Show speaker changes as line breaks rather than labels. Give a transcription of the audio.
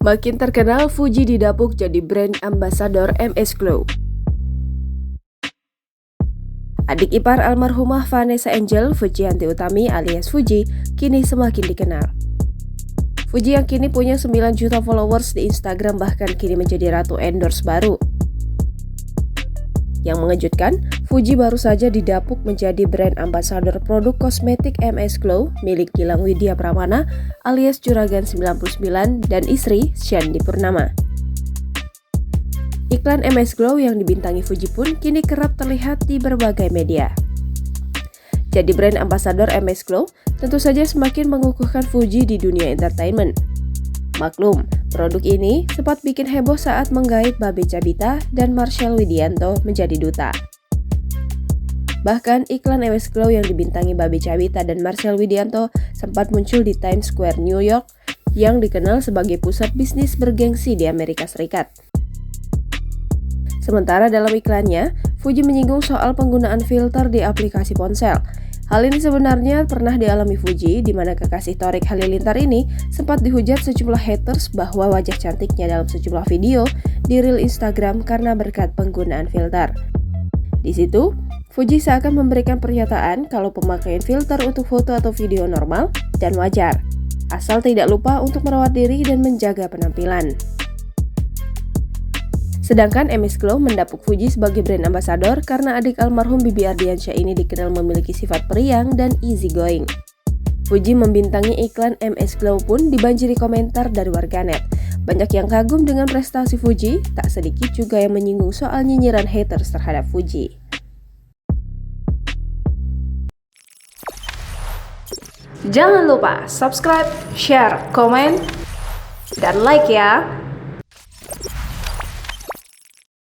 Makin terkenal, Fuji didapuk jadi brand ambassador MS Glow. Adik ipar almarhumah Vanessa Angel, Fujianti Utami alias Fuji, kini semakin dikenal. Fuji yang kini punya 9 juta followers di Instagram bahkan kini menjadi ratu endorse baru. Yang mengejutkan, Fuji baru saja didapuk menjadi brand ambassador produk kosmetik MS Glow milik Gilang Widya Pramana alias Juragan 99 dan istri Shandy Purnama. Iklan MS Glow yang dibintangi Fuji pun kini kerap terlihat di berbagai media. Jadi brand ambassador MS Glow tentu saja semakin mengukuhkan Fuji di dunia entertainment. Maklum, produk ini sempat bikin heboh saat menggait Babe Cabita dan Marshell Widianto menjadi duta. Bahkan iklan MS Glow yang dibintangi Babe Cabita dan Marshell Widianto sempat muncul di Times Square, New York, yang dikenal sebagai pusat bisnis bergengsi di Amerika Serikat. Sementara dalam iklannya, Fuji menyinggung soal penggunaan filter di aplikasi ponsel. Hal ini sebenarnya pernah dialami Fuji, di mana kekasih Torik Halilintar ini sempat dihujat sejumlah haters bahwa wajah cantiknya dalam sejumlah video di reel Instagram karena berkat penggunaan filter. Di situ, Fuji seakan memberikan pernyataan kalau pemakaian filter untuk foto atau video normal dan wajar, asal tidak lupa untuk merawat diri dan menjaga penampilan. Sedangkan MS Glow mendapuk Fuji sebagai brand ambassador karena adik almarhum Bibi Ardiansyah ini dikenal memiliki sifat periang dan easy going. Fuji membintangi iklan MS Glow pun dibanjiri komentar dari warganet. Banyak yang kagum dengan prestasi Fuji, tak sedikit juga yang menyinggung soal nyinyiran haters terhadap Fuji.
Jangan lupa subscribe, share, komen, dan like ya!